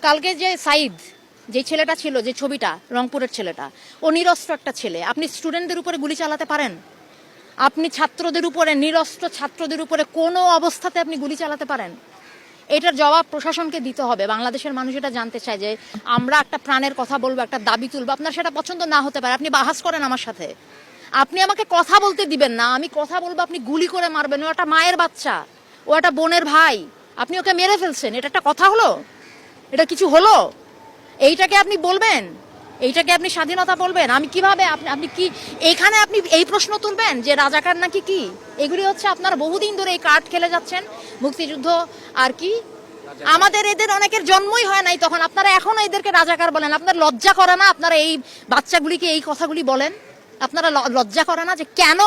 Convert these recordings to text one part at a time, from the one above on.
কালকে যে সাইদ যে ছেলেটা ছিল, যে ছবিটা, রংপুরের ছেলেটা, ও নিরস্ত্র একটা ছেলে। আপনি স্টুডেন্টদের উপরে গুলি চালাতে পারেন? আপনি ছাত্রদের উপরে, নিরস্ত্র ছাত্রদের উপরে কোনো অবস্থাতে আপনি গুলি চালাতে পারেন? এটার জবাব প্রশাসনকে দিতে হবে। বাংলাদেশের মানুষ এটা জানতে চায় যে আমরা একটা প্রাণের কথা বলবো, একটা দাবি তুলবো, আপনার সেটা পছন্দ না হতে পারে, আপনি বাহাস করেন আমার সাথে, আপনি আমাকে কথা বলতে দিবেন না, আমি কথা বলবো, আপনি গুলি করে মারবেন। ও একটা মায়ের বাচ্চা, ও একটা বোনের ভাই, আপনি ওকে মেরে ফেলছেন, এটা একটা কথা হলো? এটা কিছু হলো? এইটাকে আপনি বলবেন? এইটাকে আপনি স্বাধীনতা বলবেন? আমি কিভাবে আপনি কি এইখানে আপনি এই প্রশ্ন তুলবেন যে রাজাকার নাকি কি? এগুলি হচ্ছে আপনারা বহুদিন ধরে এই কার্ড খেলে যাচ্ছেন। মুক্তিযুদ্ধ আর কি, আমাদের এদের অনেকের জন্মই হয় নাই তখন, আপনারা এখনো এদেরকে রাজাকার বলেন। আপনার লজ্জা করে না? আপনারা এই বাচ্চাগুলিকে এই কথাগুলি বলেন? আপনারা লজ্জা করে না যে কেন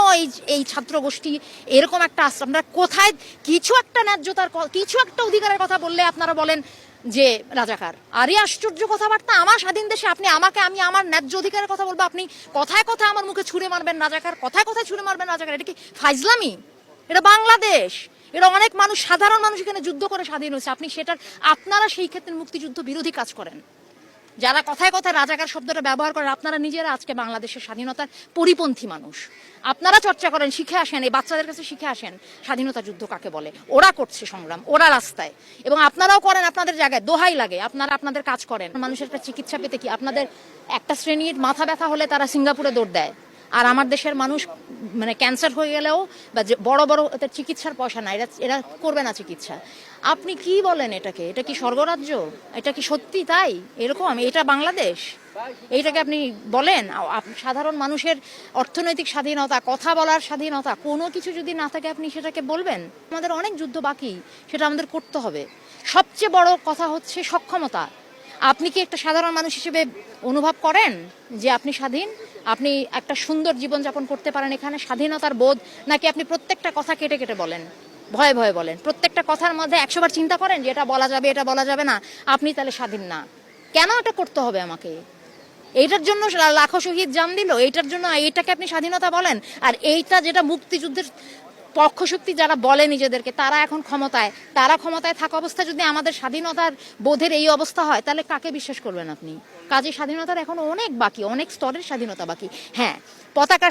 এই ছাত্র গোষ্ঠী এরকম একটা আশ্রম? আপনারা কোথায় কিছু একটা ন্যায্যতার, কিছু একটা অধিকারের কথা বললে আপনারা বলেন যে রাজাকার? আরে আশ্চর্য কথাবার্তা! আমার স্বাধীন দেশে আপনি আমাকে, আমি আমার ন্যায্য অধিকারের কথা বলবো, আপনি কথায় কথায় আমার মুখে ছুঁড়ে মারবেন রাজাকার, কথায় কথায় ছুঁড়ে মারবেন রাজাকার। এটা কি ফাইজলামি? এটা বাংলাদেশ, এটা অনেক মানুষ, সাধারণ মানুষ এখানে যুদ্ধ করে স্বাধীন হয়েছে। আপনি সেটার, আপনারা সেই ক্ষেত্রে মুক্তিযুদ্ধ বিরোধী কাজ করেন। যারা কথায় কথায় রাজাকার শব্দটা ব্যবহার করেন, আপনারা নিজেরা আজকে বাংলাদেশের স্বাধীনতার পরিপন্থী মানুষ। আপনারা চর্চা করেন, শিখে আসেন, এই বাচ্চাদের কাছে শিখে আসেন স্বাধীনতা যুদ্ধ কাকে বলে। ওরা করছে সংগ্রাম, ওরা রাস্তায়, এবং আপনারাও করেন আপনাদের জায়গায়। দোহাই লাগে, আপনারা আপনাদের কাজ করেন। মানুষের একটা চিকিৎসা পেতে কি আপনাদের একটা শ্রেণীর মাথা ব্যথা হলে তারা সিঙ্গাপুরে দৌড় দেয়, আর আমার দেশের মানুষ মানে ক্যান্সার হয়ে গেলেও বা বড় বড় চিকিৎসার পয়সা না, এরা করবে না চিকিৎসা। আপনি কি বলেন এটাকে? এটা কি স্বর্গরাজ্য? এটা কি সত্যি তাই এরকম? এটা বাংলাদেশ? এইটাকে আপনি বলেন? সাধারণ মানুষের অর্থনৈতিক স্বাধীনতা, কথা বলার স্বাধীনতা, কোনো কিছু যদি না থাকে আপনি সেটাকে বলবেন? আমাদের অনেক যুদ্ধ বাকি, সেটা আমাদের করতে হবে। সবচেয়ে বড় কথা হচ্ছে সক্ষমতা। আপনি কি একটা সাধারণ মানুষ হিসেবে অনুভব করেন যে আপনি স্বাধীন, আপনি একটা সুন্দর জীবনযাপন করতে পারেন এখানে? স্বাধীনতার বোধ? নাকি আপনি প্রত্যেকটা কথা কেটে কেটে বলেন, ভয়ে ভয়ে বলেন? প্রত্যেকটা কথার মধ্যে 100 বার চিন্তা করেন যে এটা বলা যাবে, এটা বলা যাবে না, আপনি তাহলে স্বাধীন না? কেন এটা করতে হবে আমাকে? এইটার জন্য লাখো শহীদ জান দিল, এইটার জন্য এইটাকে আপনি স্বাধীনতা বলেন? আর এইটা যেটা মুক্তিযুদ্ধের পক্ষশক্তি যারা বলে নিজেদেরকে, তারা এখন ক্ষমতায়, তারা ক্ষমতায় থাকা অবস্থায় যদি আমাদের স্বাধীনতার বোধের এই অবস্থা হয়, তাহলে কাকে বিশ্বাস করবেন আপনি? কাজে স্বাধীনতার এখন অনেক বাকি, অনেক স্তরের স্বাধীনতা বাকি। হ্যাঁ, পতাকা